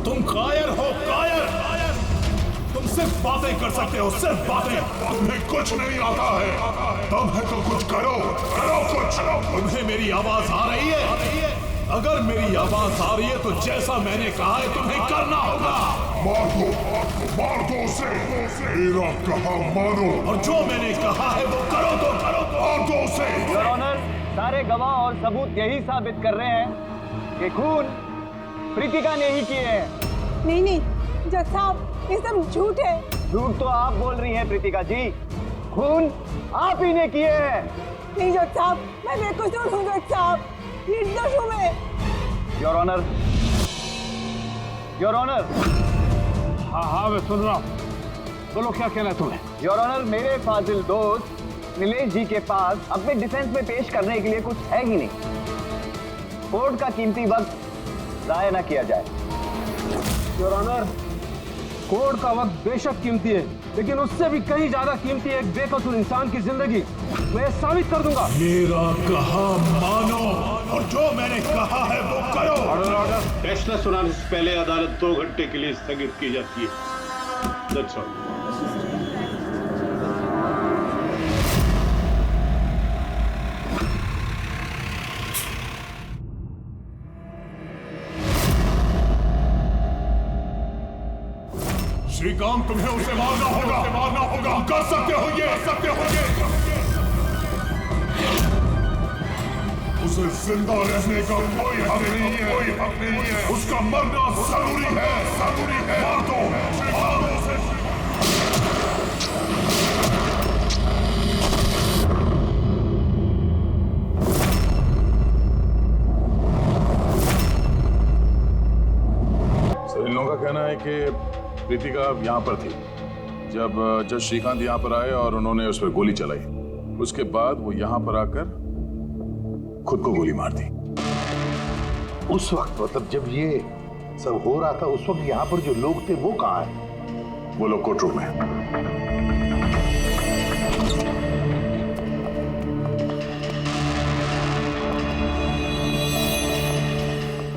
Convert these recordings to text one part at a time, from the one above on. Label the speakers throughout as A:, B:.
A: तुम कायर हो, कायर। तुम सिर्फ बातें कर सकते हो, सिर्फ बातें। तुम्हें कुछ नहीं आता है। तुम है तो कुछ करो, करो कुछ। तुम्हें मेरी आवाज आ रही है? अगर मेरी आवाज आ रही है तो जैसा मैंने कहा है तुम्हें करना होगा। मार दो उसे। मेरा कहा मानो, और जो मैंने कहा है वो करो तो करो। मार दो उसे।
B: योर ऑनर, सारे गवाह और सबूत यही साबित कर रहे हैं कि खून प्रीतिका ने ही किए हैं।
C: नहीं, जज साहब, ये सब झूठ है।
B: झूठ तो आप बोल रही हैं प्रीतिका जी, खून आप ही ने किए हैं।
C: नहीं जज साहब, मैं बेकसूर हूँ जज साहब, निर्दोष हूँ मैं।
B: Your honour, your honour.
D: हाँ, मैं सुन रहा हूँ। बोलो, क्या कहना है तुम्हें?
B: योर ऑनर, मेरे फाजिल दोस्त नीलेश जी के पास अपने डिफेंस में पेश करने के लिए कुछ है ही नहीं। कोर्ट का कीमती वक्त जाया न किया जाए।
D: योर ऑनर, कोर्ट का वक्त बेशक कीमती है, लेकिन उससे भी कहीं ज्यादा कीमती है एक बेकसूर इंसान की जिंदगी। मैं साबित कर दूंगा।
A: मेरा कहा मानो, और जो मैंने कहा है वो करो।
E: ऑर्डर। फैसला सुनाने से पहले अदालत 2 घंटे के लिए स्थगित की जाती है। That's all.
A: श्रीकांत, तुम्हें उसे मारना होगा। कर सकते हो ये, उसे जिंदा रहने का कोई हक नहीं है। उसका मरना जरूरी है। मार दो उसे।
F: इन लोगों का कहना है कि प्रीतिका यहाँ पर थी जब जज श्रीकांत यहाँ पर आए और उन्होंने उस पर गोली चलाई। उसके बाद वो यहाँ पर आकर खुद को गोली मार दी।
G: उस वक्त, मतलब जब ये सब हो रहा था, उस वक्त यहाँ पर जो लोग थे वो कहाँ है?
F: वो लोग कोर्ट रूम में।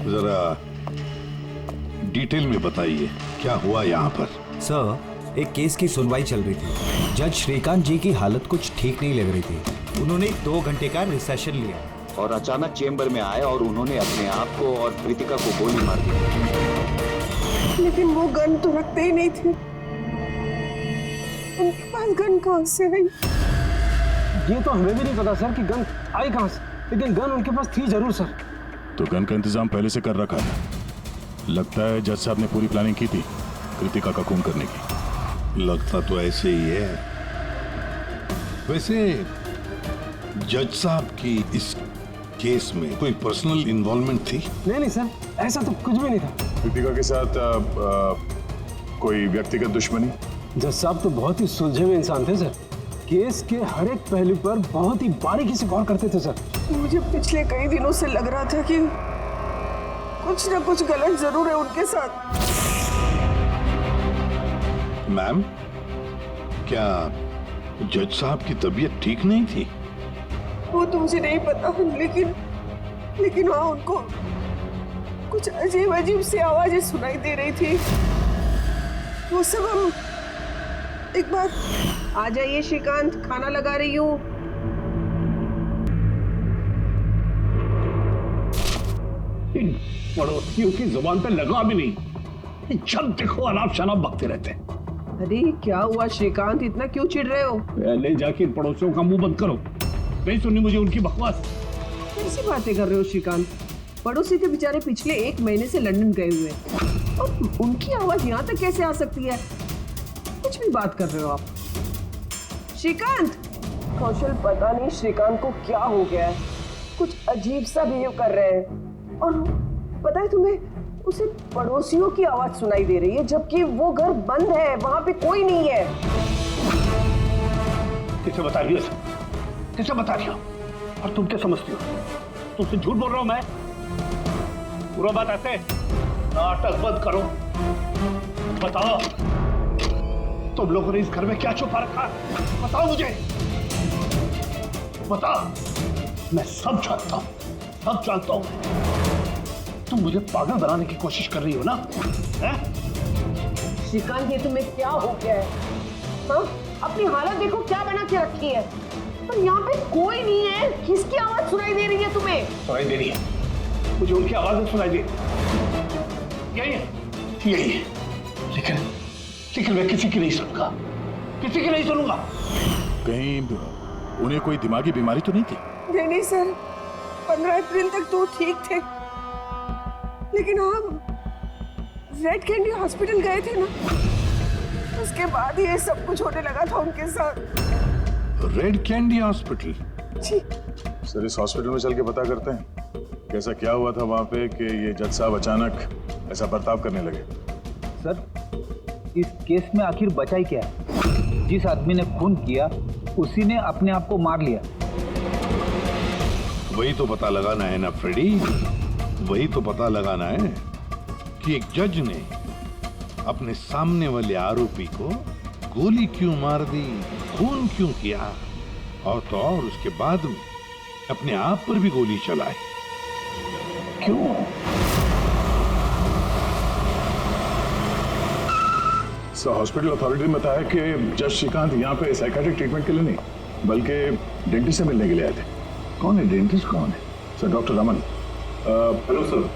G: जरा डिटेल में बताइए क्या हुआ यहाँ पर।
H: सर, एक केस की सुनवाई चल रही थी। जज श्रीकांत जी की हालत कुछ ठीक नहीं लग रही थी। उन्होंने 2 घंटे का रिसेशन लिया
B: और अचानक चेंबर में आए और उन्होंने अपने आप को और प्रीतिका को गोली मार दी।
C: लेकिन वो गन तो रखते ही नहीं थे। उनके पास गन कहाँ से आई?
D: ये तो हमें भी नहीं पता सर कि गन आई कहाँ से, लेकिन गन उनके पास थी जरूर सर।
F: तो गन का इंतजाम पहले से कर रखा है। लगता है जज साहब ने पूरी प्लानिंग की थी कृतिका का खून करने की।
G: लगता तो ऐसे ही है। वैसे जज साहब की इस केस में कोई पर्सनल इन्वॉल्वमेंट थी?
D: नहीं सर, ऐसा तो कुछ भी नहीं था।
F: कृतिका के साथ कोई व्यक्तिगत दुश्मनी?
D: जज साहब तो बहुत ही सुलझे हुए इंसान थे सर। केस के हर एक पहलू पर बहुत ही बारीकी से गौर करते थे सर।
C: मुझे पिछले कई दिनों से लग रहा था कि कुछ न कुछ गलत जरूर है उनके साथ।
G: मैम, क्या जज साहब की तबीयत ठीक नहीं थी?
C: वो तो मुझे नहीं पता, लेकिन वहाँ उनको कुछ अजीब सी आवाजें सुनाई दे रही थी। वो सब हम एक बार। आ जाइए श्रीकांत, खाना लगा रही हूँ।
E: पड़ोसियों की जुबान पे लगा भी नहीं, जब देखो अनाप शनाप बकते रहते हैं।
C: अरे क्या हुआ श्रीकांत, इतना क्यों चिढ़ रहे हो?
E: पहले जाके इन पड़ोसियों का मुंह बंद करो, नहीं सुननी मुझे उनकी बकवास।
C: कैसी बातें कर रहे हो श्रीकांत? पड़ोसी के बेचारे पिछले 1 महीने से लंदन गए हुए हैं और उनकी आवाज यहाँ तक कैसे आ सकती है? कुछ भी बात कर रहे हो आप श्रीकांत। कौशल, पता नहीं श्रीकांत को क्या हो गया है, कुछ अजीब सा बिहेव कर रहे हैं। और पता है तुम्हें, उसे पड़ोसियों की आवाज सुनाई दे रही है जबकि वो घर बंद है, वहां पे कोई नहीं है।
E: किसे बता रही हो? किसे बता रही हो? और तुम क्या समझती हो? तुमसे झूठ बोल रहा हूं मैं? पूरा बात ऐसे, नाटक बंद करो, बताओ तुम लोगों ने इस घर में क्या छुपा रखा? बताओ मुझे, बताओ। मैं सब जानता हूं, सब जानता हूं। तुम मुझे पागल बनाने की कोशिश कर रही हो ना? हैं?
C: श्रीकांत, ये तुम्हें क्या हो गया है? हाँ? अपनी हालत देखो क्या बना के रखी है। पर यहाँ पे कोई नहीं है। किसकी आवाज सुनाई दे रही है तुम्हें?
E: सुनाई दे रही है, मुझे उनकी आवाजें सुनाई दे। यही है, यही है। लेकिन मैं किसी की नहीं सुनूंगा, किसी की नहीं सुनूंगा।
F: कहीं उन्हें कोई दिमागी बीमारी तो नहीं थी?
C: नहीं सर, 15 अप्रैल तक तो ठीक थे, लेकिन हम रेड कैंडी हॉस्पिटल गए थे ना, उसके बाद ये सब कुछ होने लगा था उनके साथ।
G: Red candy hospital?
C: जी
F: सर, इस हॉस्पिटल में चल के पता करते हैं कैसा क्या हुआ था वहां पे कि ये जज साहब अचानक ऐसा बर्ताव करने लगे।
B: सर, इस केस में आखिर बचा ही क्या है? जिस आदमी ने खून किया उसी ने अपने आप को मार लिया।
G: वही तो पता लगाना है ना फ्रेडी, वही तो पता लगाना है कि एक जज ने अपने सामने वाले आरोपी को गोली क्यों मार दी, खून क्यों किया, और तो और उसके बाद में अपने आप पर भी गोली चलाई। क्यों?
F: सर, हॉस्पिटल अथॉरिटी ने बताया कि जज श्रीकांत यहाँ पे साइकियाट्रिक ट्रीटमेंट के लिए नहीं बल्कि डेंटिस्ट से मिलने के लिए आए थे।
G: कौन है डेंटिस्ट? कौन है?
F: Sir, doctor Raman.
A: Hello sir,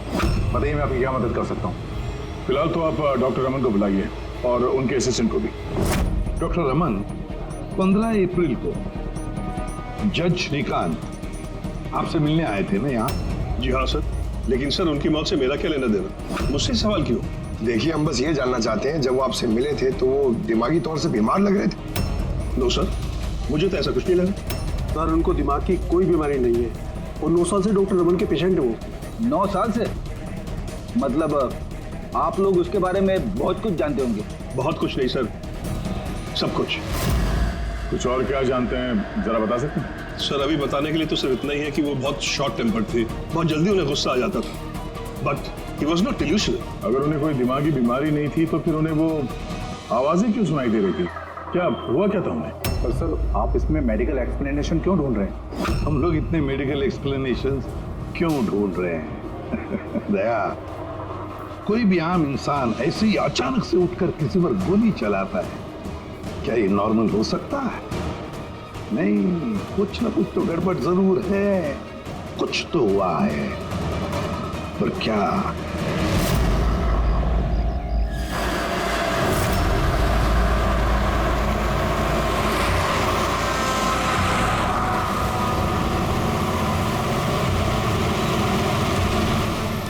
A: बताइए मैं आपकी क्या मदद कर सकता हूँ?
F: फिलहाल तो आप डॉक्टर रमन को बुलाइए और उनके असिस्टेंट को भी।
G: डॉक्टर रमन, 15 अप्रैल को जज श्रीकांत आपसे मिलने आए थे ना यहाँ?
I: जी हाँ सर, लेकिन सर उनकी मौत से मेरा क्या लेना देना? मुझसे सवाल क्यों?
J: देखिए, हम बस ये जानना चाहते हैं, जब वो आपसे मिले थे तो वो दिमागी तौर से बीमार लग रहे थे?
I: नो सर, मुझे तो ऐसा कुछ नहीं लगा।
E: सर, उनको दिमाग की कोई बीमारी नहीं है और 9 साल से डॉक्टर रमन के पेशेंट है वो।
B: 9 साल से? मतलब आप लोग उसके बारे में बहुत कुछ जानते होंगे।
I: बहुत कुछ नहीं सर, सब कुछ।
F: कुछ और क्या जानते हैं, जरा बता सकते हैं?
I: सर, अभी बताने के लिए तो सिर्फ इतना ही है कि वो बहुत शॉर्ट टेम्पर्ड थे, बहुत जल्दी उन्हें गुस्सा आ जाता था, but he was not delusional.
F: अगर उन्हें कोई दिमागी बीमारी नहीं थी तो फिर उन्हें वो आवाजें क्यों सुनाई दे रही थी? क्या हुआ क्या था उन्हें?
A: पर सर, आप इसमें मेडिकल एक्सप्लेनेशन क्यों ढूंढ रहे हैं?
G: हम लोग इतने मेडिकल एक्सप्लेनेशंस क्यों ढूंढ रहे हैं? दया, कोई भी आम इंसान ऐसे ही अचानक से उठकर किसी पर गोली चलाता है, क्या ये नॉर्मल हो सकता है? नहीं, कुछ ना कुछ तो गड़बड़ जरूर है, कुछ तो हुआ है, पर क्या?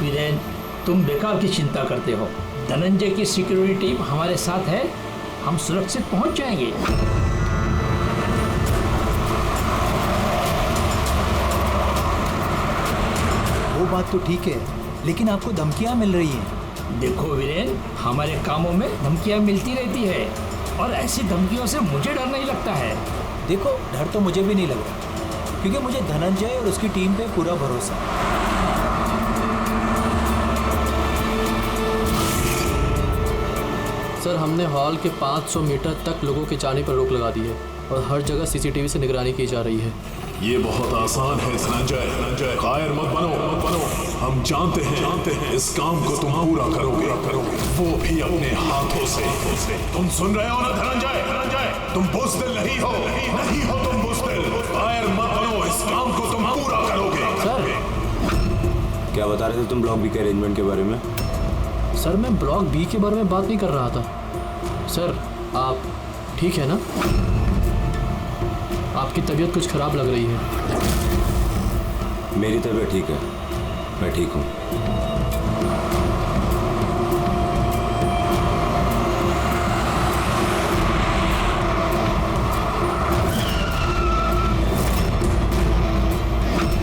K: वीरेन, तुम बेकार की चिंता करते हो। धनंजय की सिक्योरिटी टीम हमारे साथ है, हम सुरक्षित पहुंच जाएंगे।
H: वो बात तो ठीक है, लेकिन आपको धमकियां मिल रही हैं।
K: देखो वीरेन, हमारे कामों में धमकियां मिलती रहती है और ऐसी धमकियों से मुझे डर नहीं लगता है।
H: देखो, डर तो मुझे भी नहीं लग रहा, क्योंकि मुझे धनंजय और उसकी टीम पे पूरा भरोसा है।
L: सर, हमने हॉल के 500 मीटर तक लोगों के जाने पर रोक लगा दी है और हर जगह सीसीटीवी से निगरानी की जा रही है।
A: ये बहुत आसान है धनंजय, कायर मत बनो। हम जानते हैं इस काम को तुम पूरा करोगे, वो भी अपने हाथों से। तुम सुन रहे हो ना धनंजय, तुम बुज़दिल नहीं हो तुम बुज़दिल। कायर मत बनो, इस काम को तुम पूरा करोगे।
L: सर,
H: क्या बता रहे थे तुम ब्लॉक बी के अरेंजमेंट के बारे में?
L: सर, मैं ब्लॉक बी के बारे में बात नहीं कर रहा था। सर, आप ठीक है ना? आपकी तबीयत कुछ खराब लग रही है।
H: मेरी तबीयत ठीक है, मैं ठीक हूँ।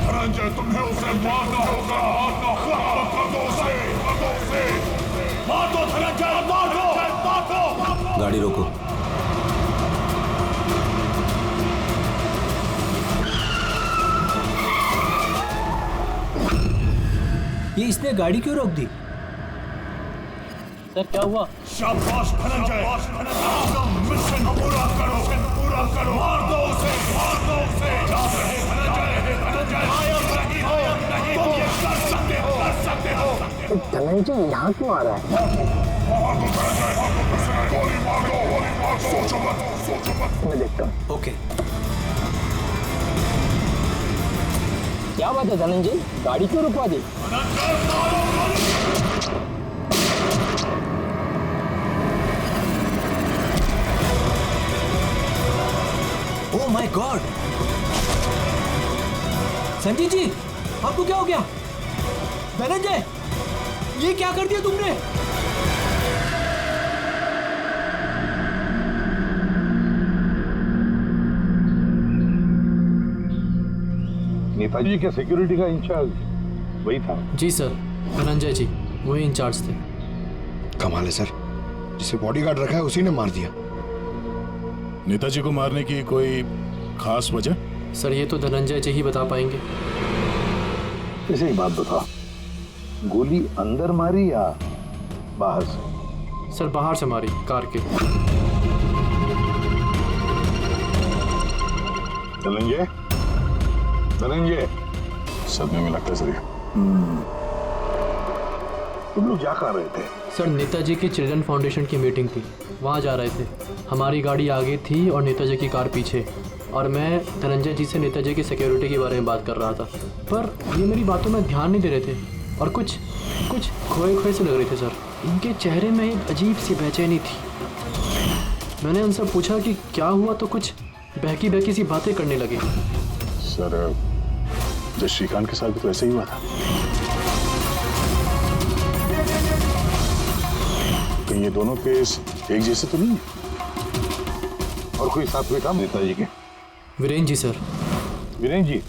A: धनंजय, तुम्हें उसे मारना होगा। मार दो धनंजय, मार दो।
H: गाड़ी रोको। ये इसने गाड़ी क्यों रोक दी?
L: सर, क्या हुआ?
A: शाबाश धनंजय, अपना मिशन पूरा करो। मार दो उसे। याद रहे धनंजय, कायर नहीं हो, तुम ये कर सकते हो।
B: धनंजय यहाँ क्यों आ रहा है? मैं देखता हूँ।
H: ओके।
K: क्या बात है धनंजय, गाड़ी क्यों रुकवा दी?
H: Oh my god! Sanjay ji, आपको क्या हो गया? धनंजय, ये क्या कर दिया तुमने?
G: नेताजी के सिक्योरिटी का इंचार्ज वही था?
L: जी सर, धनंजय जी वही इंचार्ज थे।
J: कमाल है सर, जिसे बॉडीगार्ड रखा है उसी ने मार दिया।
F: नेताजी को मारने की कोई खास वजह?
L: सर ये तो धनंजय जी ही बता पाएंगे।
G: इसे एक बात बताओ, गोली अंदर मारी या बाहर से?
L: सर बाहर से मारी, कार के।
G: धनंजय, धनंजय,
F: सदमे में लगता है सर।
G: तुम लोग क्या कर रहे थे?
L: सर नेताजी की चिल्ड्रन फाउंडेशन की मीटिंग थी, वहाँ जा रहे थे। हमारी गाड़ी आगे थी और नेताजी की कार पीछे, और मैं धनंजय जी से नेताजी की सिक्योरिटी के बारे में बात कर रहा था, पर ये मेरी बातों में ध्यान नहीं दे रहे थे और कुछ खोए से लग रहे थे सर। इनके चेहरे में एक अजीब सी बेचैनी थी। मैंने उनसे पूछा कि क्या हुआ, तो कुछ बहकी सी बातें करने लगे।
F: सर जब श्रीकांत के साथ भी तो ऐसे ही हुआ था। कहीं ये दोनों केस एक जैसे तो नहीं है?
G: और कोई साथ में था नेताजी के?
L: वीरेंद्र जी सर।
G: वीरेंद्र जी?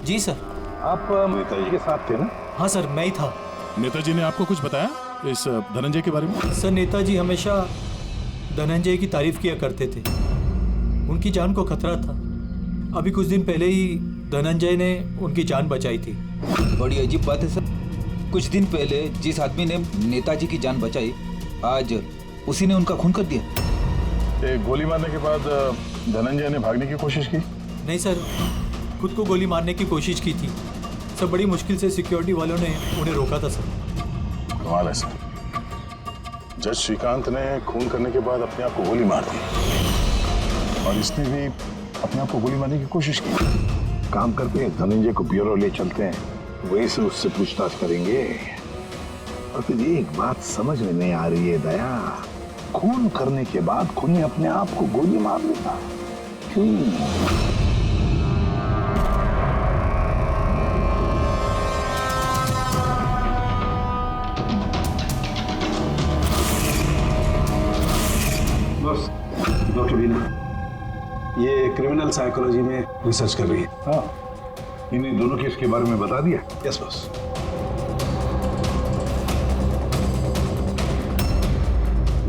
H: जी सर।
G: आप नेताजी के साथ थे ना?
H: हाँ सर, मैं ही था।
F: नेताजी ने आपको कुछ बताया इस धनंजय के बारे में?
H: सर नेताजी हमेशा धनंजय की तारीफ किया करते थे। उनकी जान को खतरा था। अभी कुछ दिन पहले ही धनंजय ने उनकी जान बचाई थी।
M: बड़ी अजीब बात है सर, कुछ दिन पहले जिस आदमी ने नेताजी की जान बचाई, आज उसी ने उनका खून कर दिया।
F: एक गोली मारने के बाद धनंजय ने भागने की कोशिश की?
H: नहीं सर, खुद को गोली मारने की कोशिश की थी सर। बड़ी मुश्किल से सिक्योरिटी वालों ने उन्हें रोका था सर।
F: कमाल है सर, जज श्रीकांत ने खून करने के बाद अपने आप को गोली मार दी और इसने भी अपने आप को गोली मारने की कोशिश की।
G: काम करते हैं, धनंजय को ब्यूरो ले चलते हैं, वहीं से उससे पूछताछ करेंगे। और फिर एक बात समझ में नहीं आ रही है दया, खून करने के बाद खूनी अपने आप को गोली मार लेता क्यों?
I: डॉक्टर बीना, ये क्रिमिनल साइकोलॉजी में रिसर्च कर रही है।
G: हाँ, इन्हें दोनों केस के बारे में बता दिया?
I: Yes boss.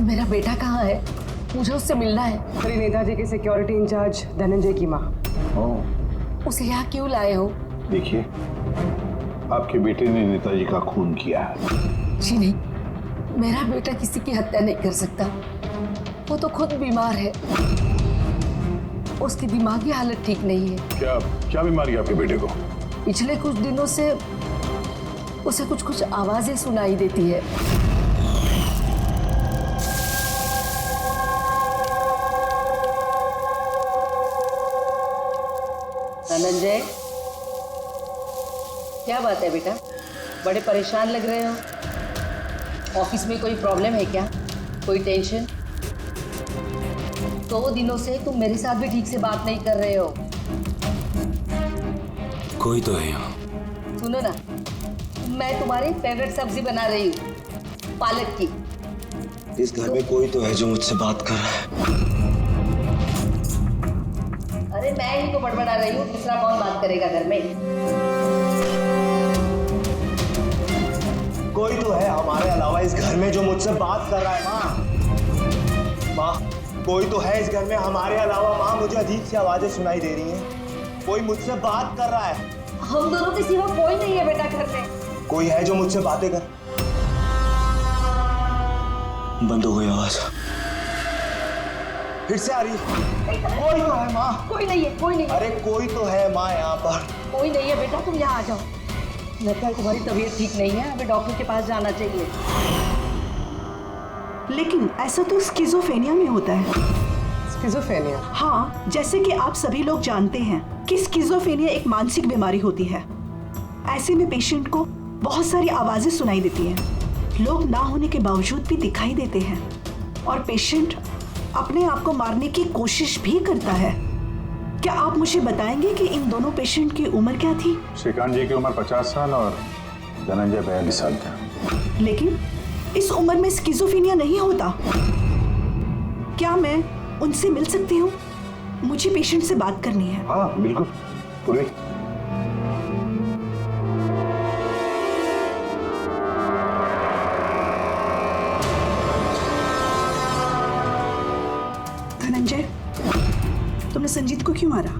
C: मेरा बेटा कहाँ है? मुझे उससे मिलना है।
N: अरे नेताजी के सिक्योरिटी इंचार्ज धनंजय की माँ।
C: उसे यहाँ क्यों लाए हो?
G: देखिए, आपके बेटे ने नेताजी का खून किया है।
C: जी नहीं, मेरा बेटा किसी की हत्या नहीं कर सकता। वो तो खुद बीमार है, उसकी दिमागी हालत ठीक नहीं है।
F: क्या बीमारी है आपके बेटे को?
C: पिछले कुछ दिनों से उसे कुछ आवाजें सुनाई देती है। धनंजय, क्या बात है बेटा? बड़े परेशान लग रहे हो। ऑफिस में कोई प्रॉब्लम है क्या? कोई टेंशन? 2 दिनों से तुम मेरे साथ भी ठीक से बात नहीं कर रहे हो।
H: कोई तो है यहाँ।
C: सुनो ना, मैं तुम्हारी फेवरेट सब्जी बना रही हूँ, पालक की।
H: इस घर में कोई तो है जो मुझसे बात कर रहा है।
C: अरे मैं ही तो बड़बड़ा रही हूँ, दूसरा कौन बात करेगा घर में?
B: कोई तो है हमारे अलावा इस घर में जो मुझसे बात कर रहा है। माँ, कोई तो है इस घर में हमारे अलावा। माँ, मुझे अजीब सी आवाजें सुनाई दे रही हैं। कोई मुझसे बात कर रहा है।
C: हम दोनों के सिवा कोई नहीं है बेटा घर में।
B: कोई है जो मुझसे बातें कर। बंद हो गई आवाज, फिर से आ रही है। कोई तो है माँ।
C: कोई नहीं है, कोई नहीं।
B: अरे कोई तो है माँ यहाँ पर।
C: कोई नहीं है बेटा, तुम यहाँ आ जाओ।
O: लगता है तुम्हारी तबीयत ठीक नहीं है, हमें डॉक्टर के पास जाना चाहिए।
P: लेकिन ऐसा तो स्किज़ोफ्रेनिया में होता है।
N: स्किज़ोफ्रेनिया?
P: हाँ, जैसे कि आप सभी लोग जानते हैं कि स्किज़ोफ्रेनिया एक मानसिक बीमारी होती है। ऐसे में पेशेंट को बहुत सारी आवाजें सुनाई देती हैं, लोग ना होने के बावजूद भी दिखाई देते हैं और पेशेंट अपने आप को मारने की कोशिश भी करता है। क्या आप मुझे बताएंगे कि इन दोनों पेशेंट की उम्र क्या थी?
F: श्रीकांत जी की उम्र 50 साल और धनंजय 42 साल का।
P: लेकिन इस उम्र में स्किज़ोफ्रेनिया नहीं होता। क्या मैं उनसे मिल सकती हूँ? मुझे पेशेंट से बात करनी है।
G: हाँ बिल्कुल, पूरी।
P: धनंजय, तुमने संजीत को क्यों मारा?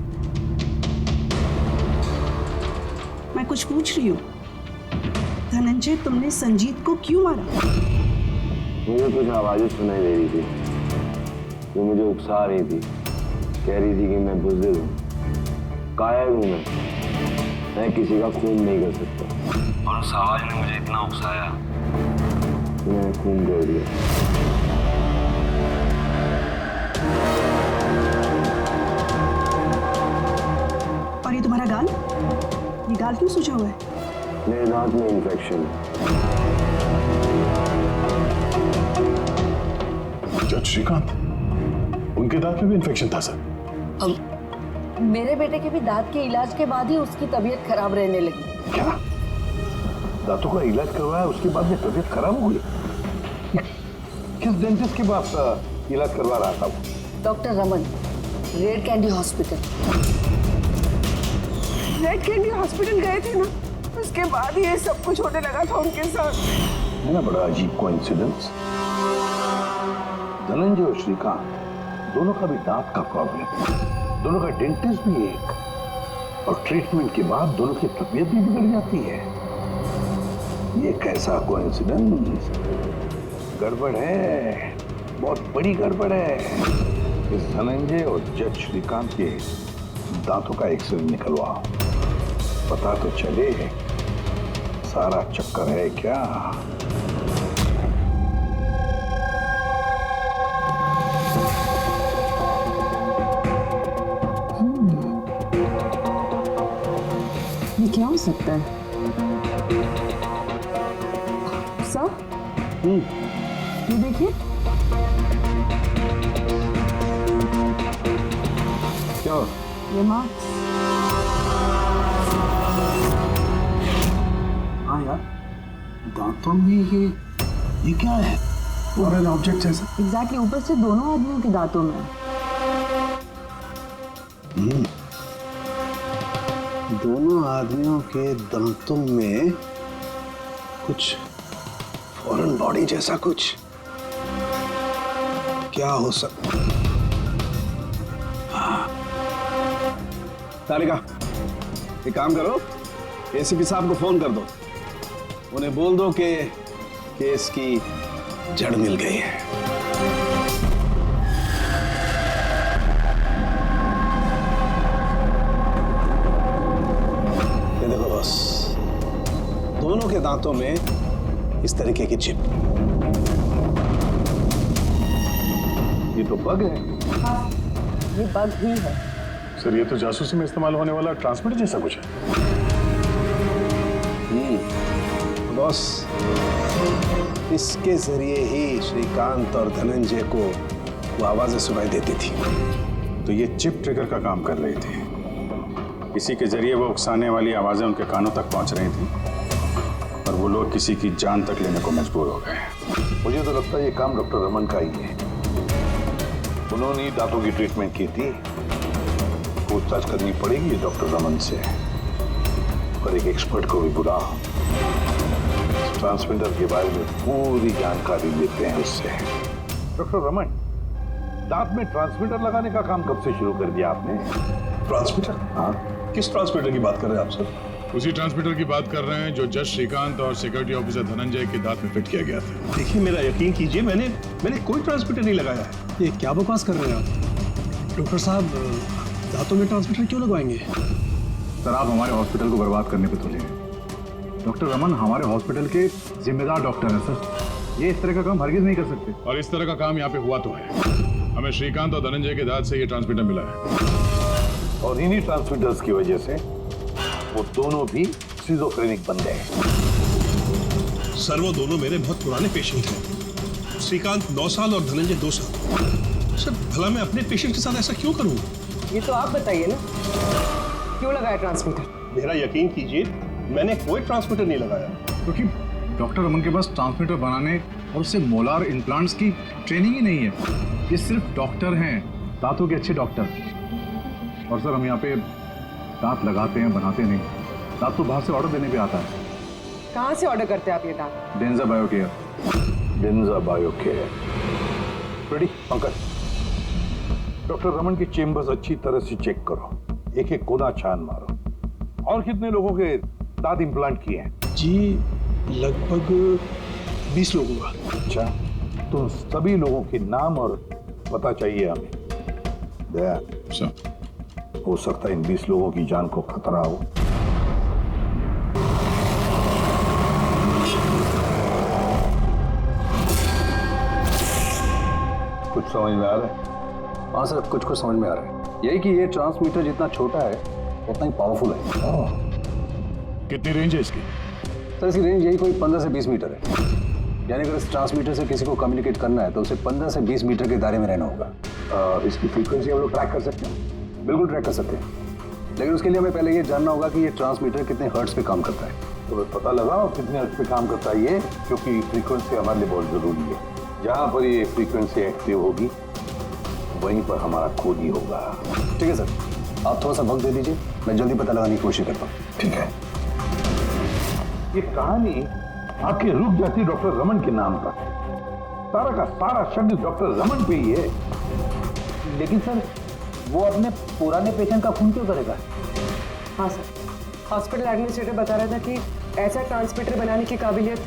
P: मैं कुछ पूछ रही हूँ। धनंजय, तुमने संजीत को क्यों मारा?
B: मुझे कुछ आवाजें सुनाई दे रही थी, वो मुझे उकसा रही थी। कह रही थी कि मैं बुज़दिल हूँ, कायर हूँ, मैं किसी का खून नहीं कर सकता। और उस आवाज ने मुझे इतना उकसाया कि मैंने खून कर दिया।
P: और ये तुम्हारा गाल? ये गाल क्यों सूजा हुआ है?
B: मेरे दांत में इन्फेक्शन है।
F: जज श्रीकांत, उनके दांत में भी इन्फेक्शन था सर?
O: मेरे बेटे के भी दांत के इलाज के बाद ही उसकी तबीयत खराब रहने लगी।
G: क्या? दांतों का इलाज करवाया, उसके बाद में तबीयत खराब हो गई? किस डेंटिस्ट के पास इलाज करवा रहा था वो?
O: Doctor Raman, red candy hospital.
C: Red candy hospital गए थे ना, उसके बाद ये सब कुछ होने लगा था उनके साथ।
G: है ना बड़ा अजीब कोइंसिडेंस। धनंजय और श्रीकांत दोनों का भी दांत का प्रॉब्लम, दोनों का डेंटिस्ट भी एक, और ट्रीटमेंट के बाद दोनों की तबीयत भी बिगड़ जाती है। ये कैसा कोइंसिडेंस? गड़बड़ है, बहुत बड़ी गड़बड़ है। इस धनंजय और जज श्रीकांत के दांतों का एक्सरे निकलवाओ, पता तो चले सारा चक्कर है क्या।
N: ये क्या हो सकता है? सर, ये देखिए।
G: क्या?
N: ये मार्क्स।
G: हाँ यार, दांतों में ये क्या है? फॉरेन ऑब्जेक्ट जैसा।
N: एग्जैक्टली, ऊपर से दोनों आदमियों के दांतों में।
G: दोनों आदमियों के दांतों में कुछ फॉरेन बॉडी जैसा कुछ। क्या हो सकता?
Q: तारिका, एक काम करो, एसीपी साहब को फोन कर दो, उन्हें बोल दो कि केस की
G: जड़ मिल गई है।
Q: ये देखो बॉस, दोनों के दांतों में इस तरीके की चिप।
G: ये तो बग है।
O: हाँ, ये बग ही है।
F: सर, ये तो जासूसी में इस्तेमाल होने वाला ट्रांसमीटर जैसा कुछ है।
Q: बॉस, इसके जरिए ही श्रीकांत और धनंजय को वो आवाजें सुनाई देती थी।
F: तो ये चिप ट्रिगर का काम कर रही थी। इसी के जरिए वो उकसाने वाली आवाजें उनके कानों तक पहुंच रही थी और वो लोग किसी की जान तक लेने को मजबूर हो गए।
G: मुझे तो लगता है ये काम डॉक्टर रमन का ही है। उन्होंने ही दांतों की ट्रीटमेंट की थी। पूछताछ करनी पड़ेगी डॉक्टर रमन से, पर एक एक्सपर्ट को भी बुला ट्रांसमीटर के बारे में पूरी जानकारी लेते हैं उससे। डॉक्टर रमन, दांत में ट्रांसमीटर लगाने का काम कब से शुरू कर दिया आपने?
I: ट्रांसमीटर?
G: हाँ।
I: किस ट्रांसमीटर की बात कर रहे हैं आप सर?
F: उसी ट्रांसमीटर की बात कर रहे हैं जो जज श्रीकांत और सिक्योरिटी ऑफिसर धनंजय के दांत में फिट किया गया था।
I: देखिए, मेरा यकीन कीजिए, मैंने कोई ट्रांसमीटर नहीं लगाया है।
Q: ये क्या बकवास कर रहे हैं आप? डॉक्टर साहब, दांतों में ट्रांसमीटर क्यों लगवाएंगे?
F: सर, आप हमारे हॉस्पिटल को बर्बाद करने पे तुले हैं।
G: डॉक्टर रमन हमारे हॉस्पिटल के जिम्मेदार डॉक्टर हैं सर। ये इस तरह का काम हरगिज नहीं कर सकते।
F: और इस तरह का काम यहाँ पे हुआ तो है। हमें श्रीकांत और धनंजय के दांत से ये ट्रांसमीटर मिला है।
G: और इन्हीं ट्रांसमीटर्स की वजह से वो दोनों भी सिजोफ्रेनिक बन गए।
I: सर वो दोनों मेरे बहुत पुराने पेशेंट हैं। श्रीकांत 9 साल और धनंजय 2 साल। सर भला मैं अपने पेशेंट के साथ ऐसा क्यों करूं?
C: ये तो आप बताइए ना, क्यों लगाया ट्रांसमीटर?
I: मेरा यकीन कीजिए, मैंने कोई ट्रांसमीटर नहीं लगाया।
G: क्योंकि डॉक्टर रमन के पास ट्रांसमीटर बनाने और उससे मोलार इम्प्लांट्स की ट्रेनिंग ही नहीं है। ये सिर्फ डॉक्टर हैं, दांतों के अच्छे डॉक्टर। और सर हम यहाँ पे दांत लगाते हैं, बनाते नहीं। दांत तो बाहर से ऑर्डर देने पे आता है।
C: कहाँ से ऑर्डर करते हैं आप ये दांत?
G: डेंजा बायोकेयर। डेंजा बायोकेयर। रेडी पंकज, डॉक्टर रमन की चेम्बर्स अच्छी तरह से चेक करो, एक एक कोना छान मारो। और कितने लोगों के दांत इम्प्लांट किए हैं?
I: जी लगभग 20 लोगों का।
G: अच्छा, तो सभी लोगों के नाम और पता चाहिए हमें। दया
F: सर,
G: हो सकता है इन 20 लोगों की जान को खतरा हो।
Q: कुछ समझ में आ रहा है? हाँ सर, कुछ समझ में आ रहा है। यही कि ये ट्रांसमीटर जितना छोटा है उतना ही पावरफुल है।
F: कितनी रेंज है इसकी?
Q: सर इसकी रेंज यही कोई 15 से 20 मीटर है। यानी अगर इस ट्रांसमीटर से किसी को कम्युनिकेट करना है तो उसे 15 से 20 मीटर के दायरे में रहना होगा। इसकी फ्रीक्वेंसी हम लोग ट्रैक कर सकते हैं? बिल्कुल ट्रैक कर सकते हैं, लेकिन उसके लिए हमें पहले ये जानना होगा कि ये ट्रांसमीटर कितने हर्ट्ज पे काम करता है।
G: तो पता लगाओ कितने हर्ट्ज पे काम करता है ये, क्योंकि फ्रीक्वेंसी हमारे लिए बहुत जरूरी है। जहाँ पर ये फ्रीक्वेंसी एक्टिव होगी वहीं पर हमारा खोज ही होगा।
Q: ठीक है सर, आप थोड़ा सा वक्त दे दीजिए, मैं जल्दी पता लगाने की कोशिश करता हूँ।
G: ठीक है। ये कहानी आपकी रुक जाती डॉक्टर रमन के नाम पर। सारा का सारा शब्द डॉक्टर रमन पे ही है।
M: लेकिन सर वो अपने पुराने पेशेंट का खून क्यों करेगा?
C: हाँ सर, हॉस्पिटल एडमिनिस्ट्रेटर बता रहा था कि ऐसा ट्रांसमीटर बनाने की काबिलियत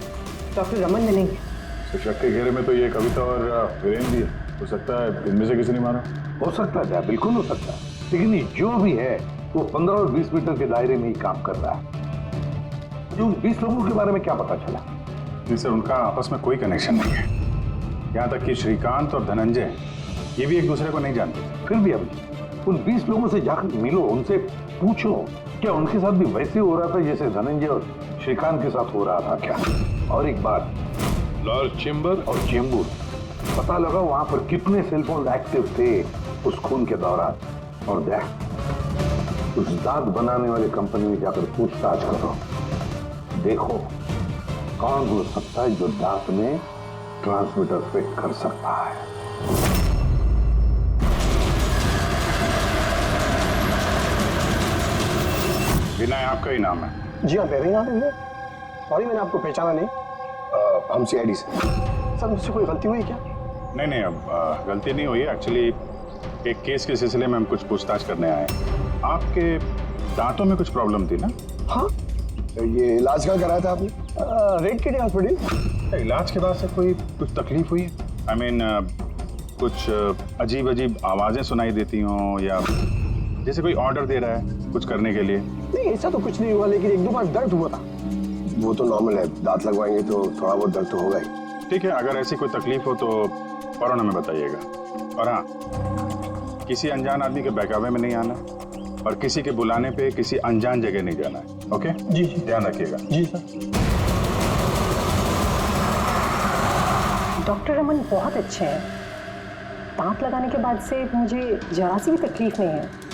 C: डॉक्टर रमन में नहीं है।
F: तो शक के घेरे में तो ये कविता और वीरेंद्र भी है। हो सकता है इनमें से किसी ने मारा।
G: हो सकता है, बिल्कुल हो सकता है, लेकिन ये जो भी है वो 15 और 20 मीटर के दायरे में ही काम कर रहा है। जो 20 लोगों के बारे में क्या पता चला?
F: जी सर, उनका आपस में कोई कनेक्शन नहीं है। यहाँ तक कि श्रीकांत और धनंजय ये भी एक दूसरे को नहीं जानते।
G: फिर भी अभी उन 20 लोगों से जाकर मिलो, उनसे पूछो क्या उनके साथ भी वैसे हो रहा था जैसे धनंजय और श्रीकांत के साथ हो रहा था क्या? और एक बात,
F: लॉर्ड चेम्बर
G: और चेंबूर पता लगा वहां पर कितने सेलफोन एक्टिव थे उस खून के दौरान। और देख, उस दांत बनाने वाली कंपनी में जाकर पूछताछ करो, देखो कौन हो सकता है जो दांत में ट्रांसमीटर फिट कर सकता है।
F: विनय आपका ही नाम है?
J: जी हाँ, मेरा ही नाम है। सॉरी मैंने आपको पहचाना नहीं। हम CID से। सर मुझसे कोई गलती हुई क्या?
F: नहीं, अब गलती नहीं हुई। एक्चुअली एक केस के सिलसिले में हम कुछ पूछताछ करने आए। आपके दांतों में कुछ प्रॉब्लम थी ना?
J: हाँ, ये इलाज कहाँ कराया था आपने? रेड किडी हॉस्पिटल।
F: इलाज के बाद से कुछ तकलीफ हुई? I mean, कुछ अजीब अजीब आवाजें सुनाई देती हों या जैसे कोई ऑर्डर दे रहा है कुछ करने के लिए?
J: नहीं, ऐसा तो कुछ नहीं हुआ, लेकिन 1-2 बार दर्द हुआ था। वो तो नॉर्मल है, दांत लगवाएंगे तो थोड़ा बहुत दर्द तो होगा ही।
F: ठीक है, अगर ऐसी कोई तकलीफ हो तो फौरन हमें बताइएगा। और हाँ, किसी अनजान आदमी के बहकावे में नहीं आना और किसी के बुलाने पे किसी अनजान जगह नहीं जाना है। ओके
J: जी,
F: ध्यान रखिएगा।
J: जी सर।
O: डॉक्टर रमन बहुत अच्छे हैं। दांत लगाने के बाद से मुझे जरा सी भी तकलीफ नहीं है।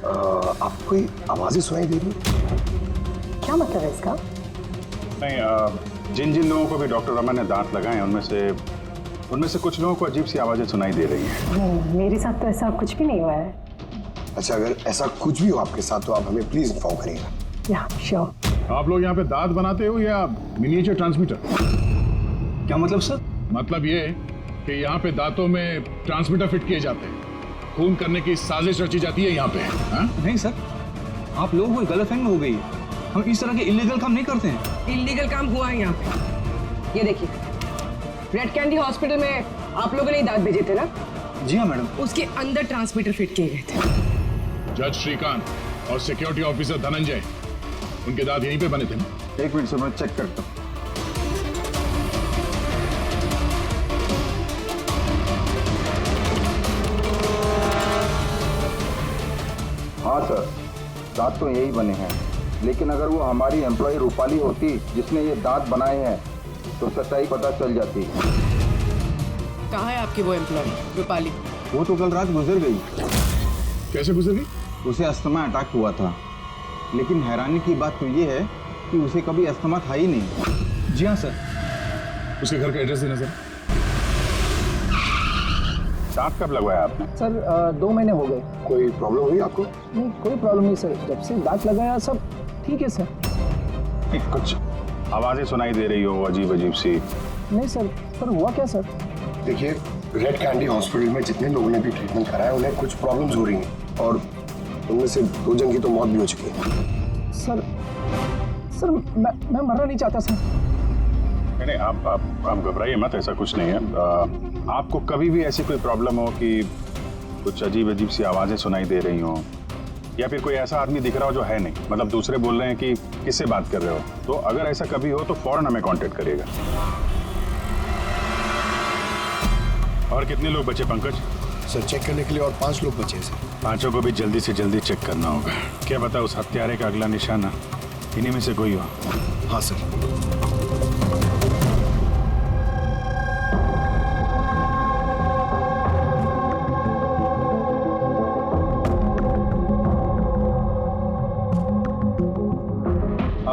J: आपको कोई आवाजें सुनाई दे रही?
O: क्या मतलब है इसका?
F: नहीं, जिन जिन लोगों को भी डॉक्टर रमन ने दांत लगाए उनमें से कुछ लोगों को अजीब सी आवाजें सुनाई दे रही हैं।
O: मेरे साथ तो ऐसा कुछ भी नहीं हुआ है।
J: अच्छा, अगर ऐसा कुछ भी हो आपके साथ तो आप हमें प्लीज इन्फॉर्म करिएगा।
O: या श्योर।
F: आप लोग यहाँ पे दांत बनाते हो या मिनिएचर ट्रांसमीटर?
I: क्या मतलब सर?
F: मतलब ये कि यहाँ पे दांतों में ट्रांसमीटर फिट किए जाते हैं, खून करने की साजिश रची जाती है यहाँ पे। हा?
M: नहीं सर, आप लोगों को गलतफहमी हो गई है। हम इस तरह के इलीगल काम नहीं करते हैं।
C: इलीगल काम हुआ है यहाँ पे। ये देखिए, रेड कैंडी हॉस्पिटल में आप लोगों ने दांत भेजे थे ना?
M: जी हाँ मैडम।
C: उसके अंदर ट्रांसमीटर फिट किए गए थे।
F: जज श्रीकांत और सिक्योरिटी ऑफिसर धनंजय, उनके दांत यहीं पे बने थे ना?
R: एक मिनट सर, मैं चेक करता हूँ। हाँ सर, दांत तो यही बने हैं, लेकिन अगर वो हमारी एम्प्लॉय रूपाली होती जिसने ये दांत बनाए हैं तो सच्चाई पता चल जाती।
C: कहाँ है आपकी वो एम्प्लॉय रूपाली?
R: वो तो कल रात गुजर गई।
F: कैसे गुजर गई?
R: उसे अस्थमा अटैक हुआ था, लेकिन हैरानी की बात तो ये है कि उसे कभी अस्थमा था ही नहीं।
F: जी हाँ सर। उसके घर का एड्रेस देना सर।
G: दांत कब लगवाया आपने?
J: सर 2 महीने हो गए।
R: कोई प्रॉब्लम हुई आपको?
J: नहीं, कोई प्रॉब्लम नहीं सर, जब से दांत लगाया सब ठीक है सर।
G: कुछ आवाजें सुनाई दे रही हो अजीब अजीब सी?
J: नहीं सर, पर हुआ क्या सर?
Q: देखिए, रेड कैंडी हॉस्पिटल में जितने लोगों ने भी ट्रीटमेंट कराया उन्हें कुछ प्रॉब्लम्स हो रही हैं और उनमें से 2 जन की तो मौत भी हो चुकी है।
J: सर मैं मरना नहीं चाहता सर।
G: नहीं, आप घबराइए मत, ऐसा कुछ नहीं है। आपको कभी भी ऐसी कोई प्रॉब्लम हो कि कुछ अजीब अजीब सी आवाजें सुनाई दे रही हो, या फिर कोई ऐसा आदमी दिख रहा हो जो है नहीं, मतलब दूसरे बोल रहे हैं कि किससे बात कर रहे हो, तो अगर ऐसा कभी हो तो फौरन हमें कांटेक्ट करिएगा। और कितने लोग बचे पंकज?
Q: सर चेक करने के लिए और 5 लोग बचे सर।
G: 5 को भी जल्दी से जल्दी चेक करना होगा। क्या पता उस हत्यारे का अगला निशाना इन्हीं में से कोई हो।
Q: हाँ सर।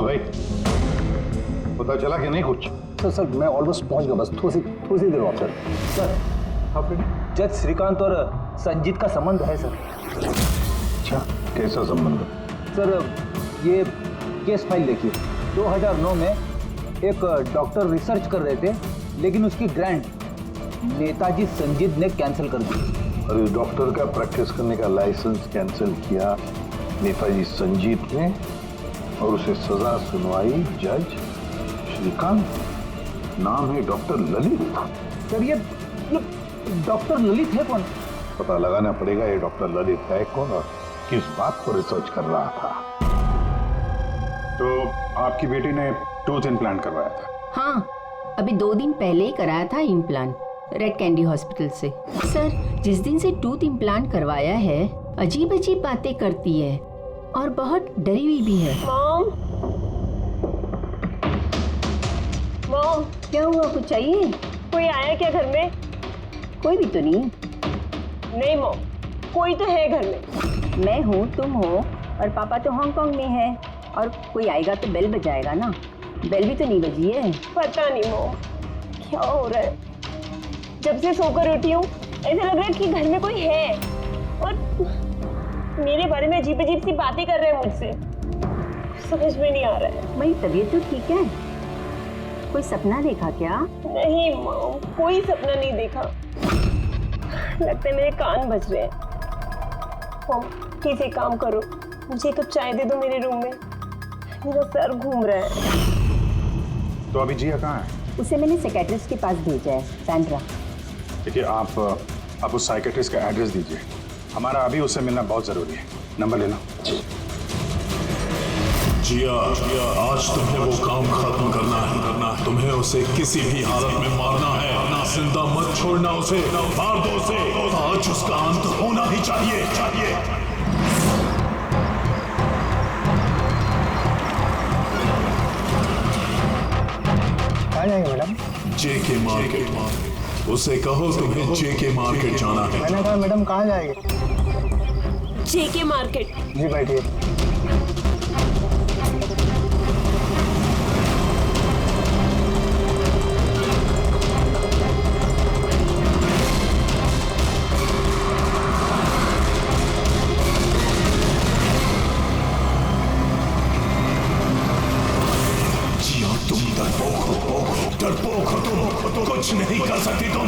G: भाई पता चला कि नहीं कुछ?
J: सर मैं ऑलमोस्ट पहुंच गया, बस थोड़ी सी देर और सर।
M: जज श्रीकांत और संजीत का संबंध है सर।
G: अच्छा, कैसा संबंध?
M: सर ये केस फाइल देखिए। 2009 में एक डॉक्टर रिसर्च कर रहे थे, लेकिन उसकी ग्रांट नेताजी संजीत ने कैंसिल कर दी।
G: और इस डॉक्टर का प्रैक्टिस करने का लाइसेंस कैंसिल किया नेताजी संजीत ने, और उसे सजा सुनवाई जज श्रीकांत। नाम है डॉक्टर ललित।
M: सर ये डॉक्टर ललित है कौन?
G: पता लगाना पड़ेगा ये डॉक्टर ललित है कौन और किस बात पर रिसर्च कर रहा था। तो आपकी बेटी ने टूथ इम्प्लांट करवाया था?
S: हाँ, अभी 2 दिन पहले ही कराया था इम्प्लांट रेड कैंडी हॉस्पिटल से। सर जिस दिन से टूथ इम्प्लांट करवाया है अजीब अजीब बातें करती है और बहुत डरी हुई भी है।
O: मॉम
S: क्या हुआ, कुछ चाहिए?
O: कोई आया क्या घर में?
S: कोई भी तो नहीं।
O: नहीं मॉम, कोई तो है घर में।
S: मैं हूँ, तुम हो, और पापा तो हांगकांग में है, और कोई आएगा तो बेल बजाएगा ना। बेल भी तो नहीं बजी है।
O: पता नहीं मॉम क्या हो रहा है, जब से सोकर उठी हूँ ऐसा लग रहा है कि घर में कोई है और मेरे बारे में अजीब अजीब सी बातें कर रहे हैं मुझसे। समझ में नहीं आ रहा है।
S: मेरी तबीयत तो ठीक है। कोई सपना देखा क्या?
O: नहीं मॉम, कोई सपना नहीं देखा। लगता है मेरे कान बज रहे हैं। मॉम प्लीज एक काम करो, मुझे एक कप चाय दे दो मेरे रूम में, मेरा सर घूम रहा है।
G: तो अभी जिया कहाँ है?
S: उसे मैंने साइकियाट्रिस्ट के पास भेजा है, सैंड्रा।
G: देखिए आप उस साइकियाट्रिस्ट का एड्रेस दीजिए, हमारा अभी उससे मिलना बहुत जरूरी है। नंबर लेना।
A: जिया, आज तुम्हें वो काम खत्म करना है। तुम्हें उसे किसी भी हालत में मारना है। ना जिंदा मत छोड़ना उसे, मार दो उसे। आज उसका अंत होना ही चाहिए।
J: कहाँ जाएंगे मैडम?
A: जेके मार्केट। उसे कहो तुम्हें जेके मार्केट जाना है।
J: मैंने कहा मैडम कहाँ जाएंगे?
O: जेके मार्केट।
J: जी बैठिए।
A: डरपोक हो तुम, कुछ नहीं कर सकती तुम।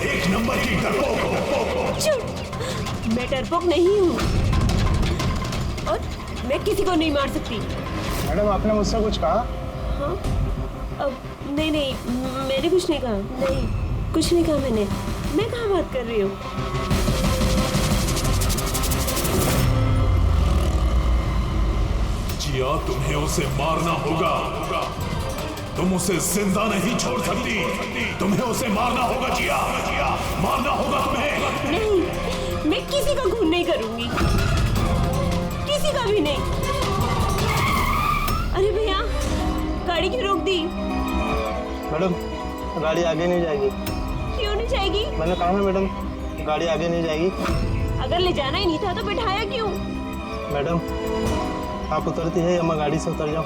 A: एक नंबर की डरपोक हो।
O: मैं डरपोक नहीं हूँ और मैं किसी को नहीं मार सकती।
J: मैडम आपने मुझसे कुछ कहा?
O: हाँ अब नहीं, मैंने कुछ नहीं कहा। नहीं, कुछ नहीं कहा मैंने। मैं कहाँ बात कर रही हूँ?
A: जिया, तुम्हें उसे मारना होगा। तुम उसे जिंदा नहीं छोड़ सकती, तुम्हें उसे मारना होगा जिया, मारना होगा तुम्हें।
O: नहीं, मैं किसी का खून नहीं करूंगी, किसी का भी नहीं। अरे भैया, गाड़ी क्यों रोक दी?
B: मैडम, गाड़ी आगे नहीं जाएगी।
O: क्यों नहीं जाएगी?
B: मैंने कहा है मैडम, गाड़ी आगे नहीं जाएगी।
O: अगर ले जाना ही नहीं था तो बिठाया क्यों?
B: मैडम, आप उतरती है या मैं गाड़ी से उतर जाऊं?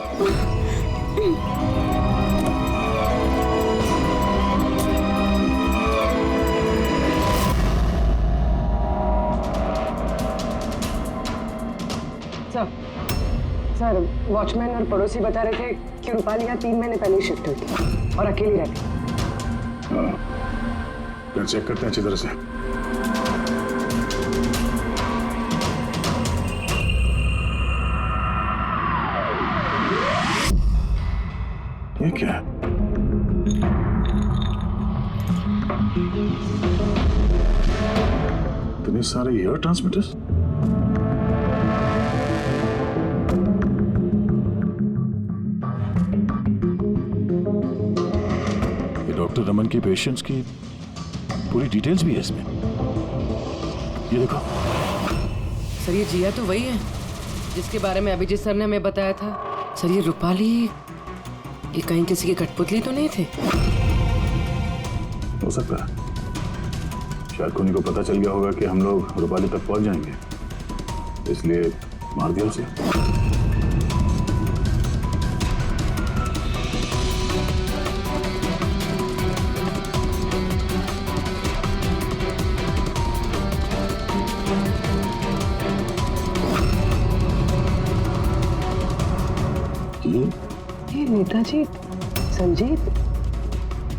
C: सर, वॉचमैन और पड़ोसी बता रहे थे कि रूपाली यहाँ 3 महीने पहले शिफ्ट हुई थी और अकेली रहती।
F: फिर चेक करते हैं अच्छी तरह से। ये क्या है? इतने सारे एयर ट्रांसमिटर्स? डॉक्टर रमन के पेशेंट्स की पूरी डिटेल्स भी है इसमें। ये देखो।
T: सर, ये जिया तो वही है जिसके बारे में अभिजीत सर ने हमें बताया था। सर, ये रूपाली, ये कहीं किसी की कठपुतली तो नहीं थे?
F: हो सकता है, शायद उन्हीं को पता चल गया होगा कि हम लोग रूपाली तक पहुंच जाएंगे, इसलिए मार दिया उसे।
C: ये नेताजी, संजीत,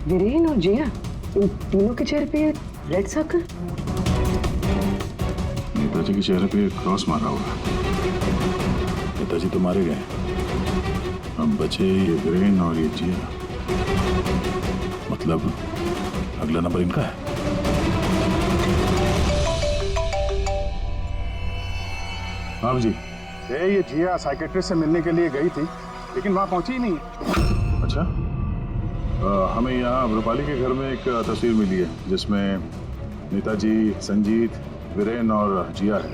C: वीरेन और जिया, इन तीनों के चेहरे पे रेड सर्कल।
F: नेताजी के चेहरे पे क्रॉस मारा हुआ। नेताजी तो मारे गए, अब बचे ये वीरेन और ये जिया। मतलब अगला नंबर इनका है। हाँ जी।
U: ये जिया साइकेट्रिस्ट से मिलने के लिए गई थी, लेकिन वहां पहुंची ही नहीं।
F: अच्छा, हमें यहाँ रूपाली के घर में एक तस्वीर मिली है जिसमें नेताजी, संजीत, वीरेन और जिया है।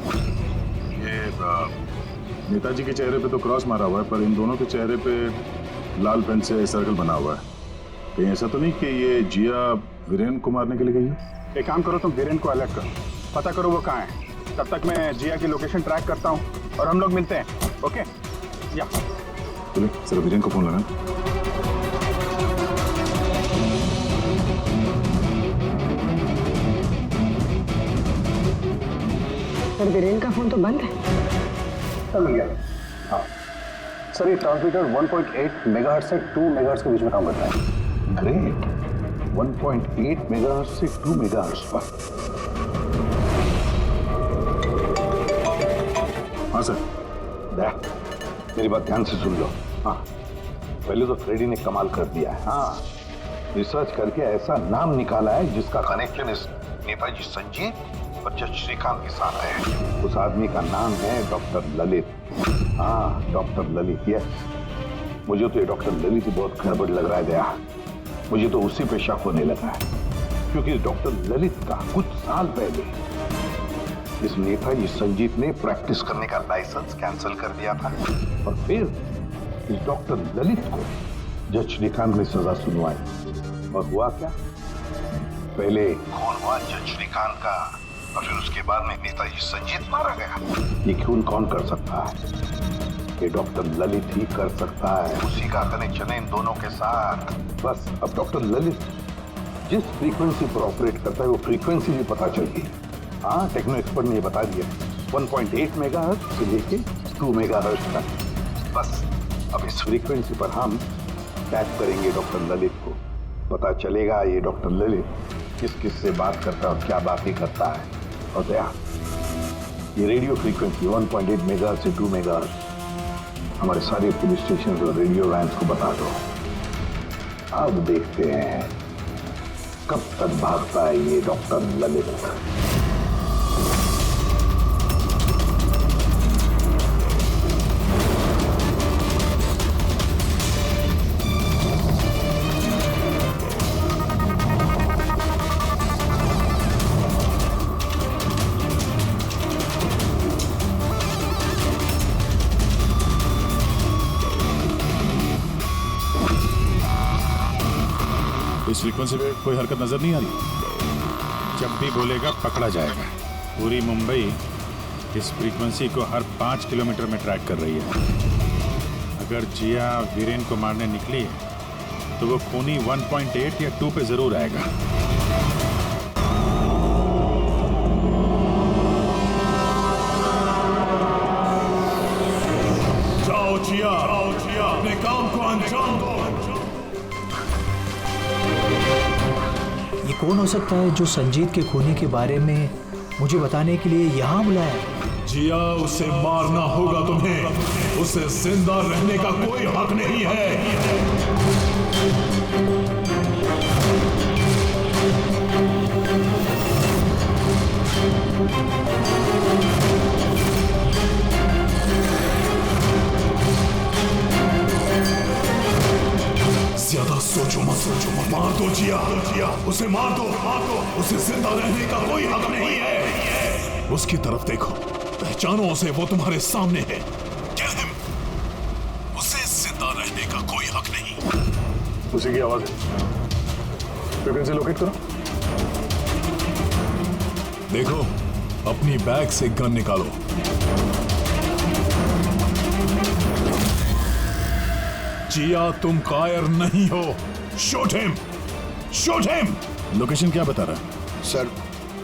F: ये नेताजी के चेहरे पे तो क्रॉस मारा हुआ है, पर इन दोनों के चेहरे पे लाल पेन से सर्कल बना हुआ है। कहीं ऐसा तो नहीं कि ये जिया वीरेन को मारने के लिए गई है?
U: एक काम करो, तुम वीरेन को अलर्ट करो, पता करो वो कहाँ है। तब तक मैं जिया की लोकेशन ट्रैक करता हूँ और हम लोग मिलते हैं। ओके? या
F: चलिए, सर वीरेन को फोन लगाएं।
C: सर, वीरेन का फोन तो बंद है।
Q: सब मिल गया। हाँ सर, ये ट्रांसमीटर 1.8 मेगाहर्ट्ज से 2 मेगाहर्ट्ज के बीच में काम करता है। ग्रेट। 1.8 मेगाहर्ट्ज से 2 मेगाहर्ट्ज पर।
F: हाँ सर।
G: मेरी बात ध्यान से सुन लो। हाँ, पहले तो फ्रेडी ने कमाल कर दिया है। हाँ, रिसर्च करके ऐसा नाम निकाला है जिसका कनेक्शन इस नेताजी संजीत और जज श्रीकांत के साथ है। उस आदमी का नाम है डॉक्टर ललित। हाँ, डॉक्टर ललित। यस, मुझे तो ये डॉक्टर ललित ही बहुत गड़बड़ लग रहा है दया। मुझे तो उसी पे शक होने लगा है, क्योंकि डॉक्टर ललित का कुछ साल पहले इस नेताजी संजीत ने प्रैक्टिस करने का लाइसेंस कैंसिल कर दिया था, और फिर इस डॉक्टर ललित को जज श्रीकांत ने सजा सुनवाई। और हुआ क्या? पहले खून हुआ जज श्रीकांत का, और फिर उसके बाद में नेताजी संजीत मारा गया। ये खून कौन कर सकता है? ये डॉक्टर ललित ही कर सकता है। उसी का कनेक्शन है इन दोनों के साथ। बस अब डॉक्टर ललित जिस फ्रीक्वेंसी पर ऑपरेट करता है वो फ्रीक्वेंसी भी पता चल गई। हाँ, टेक्नो एक्सपर्ट ने ये बता दिया, 1.8 मेगाहर्ट्ज से लेके 2 मेगाहर्ट्ज तक। बस अब इस फ्रीक्वेंसी पर हम टैप करेंगे डॉक्टर ललित को। पता चलेगा ये डॉक्टर ललित किस किस से बात करता है और क्या बातें करता है। और दया, ये रेडियो फ्रीक्वेंसी 1.8 मेगाहर्ट्ज से 2 मेगाहर्ट्ज हमारे सारे पुलिस स्टेशन और रेडियो वैन्स को बता दो। अब देखते हैं कब तक भागता है ये डॉक्टर ललित।
F: इस फ्रीक्वेंसी पे कोई हरकत नजर नहीं आ रही।
D: जब भी बोलेगा पकड़ा जाएगा। पूरी मुंबई इस फ्रीक्वेंसी को हर 5 किलोमीटर में ट्रैक कर रही है। अगर जिया वीरेन को मारने निकली है तो वो खूनी 1.8 या 2 पे जरूर आएगा।
A: जाओ जिया, अपने काम को अंजाम दो।
H: ये कौन हो सकता है जो संजीत के खूनी के बारे में मुझे बताने के लिए यहाँ बुलाया?
A: जिया, उसे मारना होगा तुम्हें। उसे जिंदा रहने का कोई हक नहीं है। ज्यादा सोचो मत, मार दो जिया, उसे मार दो, उसे जिंदा रहने का कोई हक नहीं है। उसकी तरफ देखो, पहचानो उसे, वो तुम्हारे सामने है। उसे जिंदा रहने का कोई हक नहीं।
U: उसी की आवाज है। फ्रीक्वेंसी लोकेट करो।
A: देखो, अपनी बैग से गन निकालो। जिया, तुम कायर नहीं हो। Shoot him, shoot him.
F: Location क्या बता रहा है?
J: सर,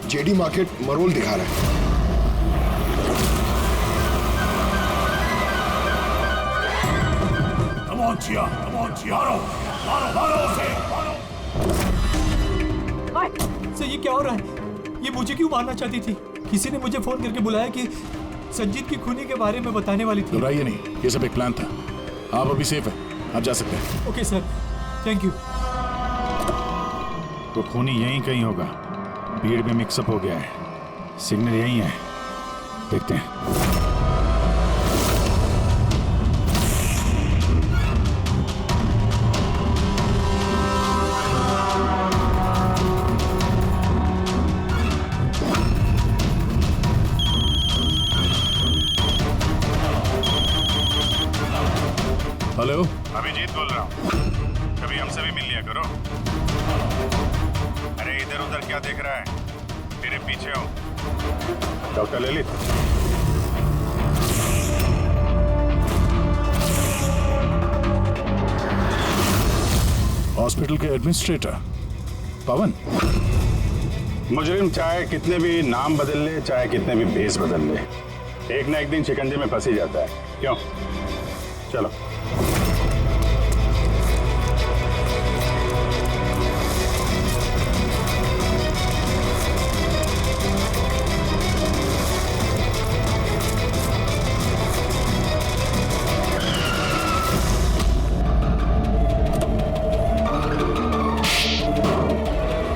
J: जेडी मार्केट मरोल दिखा रहा है।
A: Come on, जिया, मारो उसे,
H: सर, ये क्या हो रहा है? ये मुझे क्यों मारना चाहती थी? किसी ने मुझे फोन करके बुलाया कि संजीत की खूनी के बारे में बताने वाली थी।
F: घबराइए नहीं, ये सब एक प्लान था। आप अभी सेफ है, आप जा सकते हैं।
H: Okay sir, thank you.
D: तो खूनी यहीं कहीं होगा। भीड़ में मिक्सअप हो गया है। सिग्नल यहीं है, देखते हैं।
F: हेलो,
D: अभिजीत बोल रहा हूँ। कभी हमसे भी मिल लिया करो। अरे इधर उधर क्या देख रहा है? मेरे पीछे हो।
U: डॉक्टर ललित,
F: हॉस्पिटल के एडमिनिस्ट्रेटर पवन।
D: मुजरिम चाहे कितने भी नाम बदल ले, चाहे कितने भी भेस बदल ले, एक ना एक दिन शिकंजे में फंस ही जाता है। क्यों? चलो।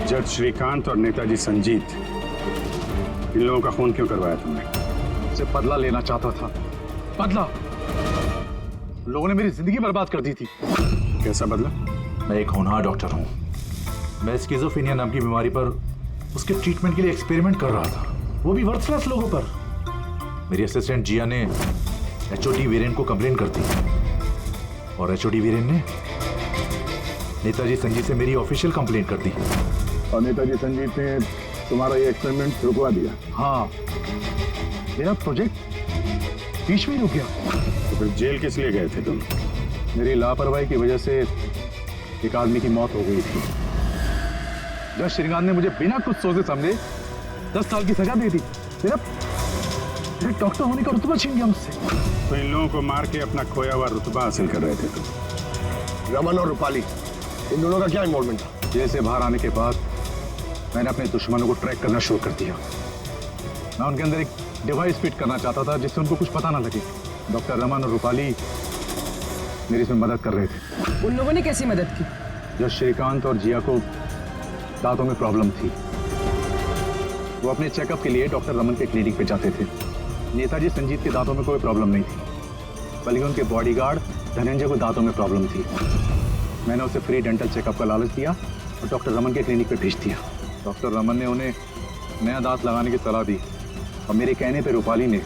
D: जज श्रीकांत और नेताजी संजीत, इन लोगों का खून क्यों करवाया तुमने?
U: से बदला लेना चाहता था। बदला? लोगों ने मेरी जिंदगी बर्बाद कर दी थी।
D: कैसा बदला?
U: मैं एक होनहार डॉक्टर हूँ। मैं स्किज़ोफ्रेनिया नाम की बीमारी पर उसके ट्रीटमेंट के लिए एक्सपेरिमेंट कर रहा था, वो भी वर्थलेस लोगों पर। मेरी असिस्टेंट जिया ने एचओडी वीरेन को कंप्लेन कर दी और एचओडी वीरेन ने नेताजी संजीत से मेरी ऑफिशियल कंप्लेंट कर दी।
G: और नेताजी संजीत ने तुम्हारा ये एक्सपेरिमेंट रुकवा दिया?
U: हाँ, मेरा प्रोजेक्ट बीच में रुक गया।
D: तो फिर जेल किस लिए गए थे तुम?
U: मेरी लापरवाही की वजह से एक आदमी की मौत हो गई थी। जज श्रीकांत ने मुझे बिना कुछ सोचे समझे 10 साल की सजा दे दी। सिर्फ डॉक्टर होने का रुतबा छीन गया मुझसे।
D: तो इन लोगों को मार के अपना खोया हुआ रुतबा हासिल कर रहे थे तुम।
J: रमन और रूपाली, इन दोनों का क्या इन्वॉल्वमेंट था?
U: जेल से बाहर आने के बाद मैंने अपने दुश्मनों को ट्रैक करना शुरू कर दिया। मैं उनके अंदर एक डिवाइस फिट करना चाहता था जिससे उनको कुछ पता ना लगे। डॉक्टर रमन और रूपाली मेरी इसमें मदद कर रहे थे।
T: उन लोगों ने कैसी मदद की?
U: जब श्रीकांत और जिया को दांतों में प्रॉब्लम थी, वो अपने चेकअप के लिए डॉक्टर रमन के क्लिनिक पे जाते थे। नेताजी संजीत के दांतों में कोई प्रॉब्लम नहीं थी, बल्कि उनके बॉडीगार्ड धनंजय को दांतों में प्रॉब्लम थी। मैंने उसे फ्री डेंटल चेकअप का लालच दिया और डॉक्टर रमन के क्लिनिक पे भेज दिया। डॉक्टर रमन ने उन्हें नया दांत लगाने की सलाह दी और मेरे कहने पे रूपाली ने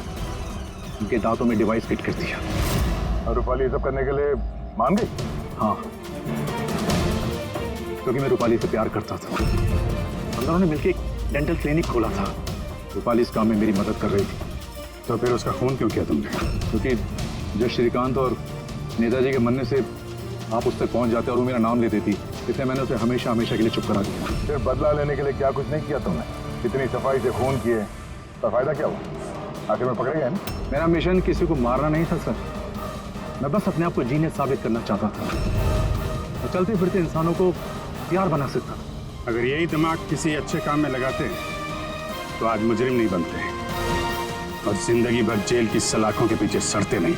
U: उनके दांतों में डिवाइस फिट कर दिया। और रूपाली सब करने के लिए मान गई? हाँ। क्योंकि मैं रूपाली से प्यार करता था। हम दोनों ने मिलकर एक डेंटल क्लिनिक खोला था। रूपाली इस काम में मेरी मदद कर रही थी। तो फिर उसका खून क्यों किया तुमने? क्योंकि जब श्रीकांत और नेताजी के मरने से आप उस तक पहुंच जाते और वो मेरा नाम ले देती, इसलिए मैंने उसे हमेशा हमेशा के लिए चुप करा दिया।
F: फिर बदला लेने के लिए क्या कुछ नहीं किया तुमने? इतनी सफाई से खून किए तो फायदा क्या हुआ? आखिर में पकड़े गए ना?
U: मेरा मिशन किसी को मारना नहीं था सर, मैं बस अपने आप को जीनियस साबित करना चाहता था। मैं चलते फिरते इंसानों को प्यार बना सकता था।
D: अगर यही दिमाग किसी अच्छे काम में लगाते तो आज मुजरिम नहीं बनते और जिंदगी भर जेल की सलाखों के पीछे सड़ते नहीं।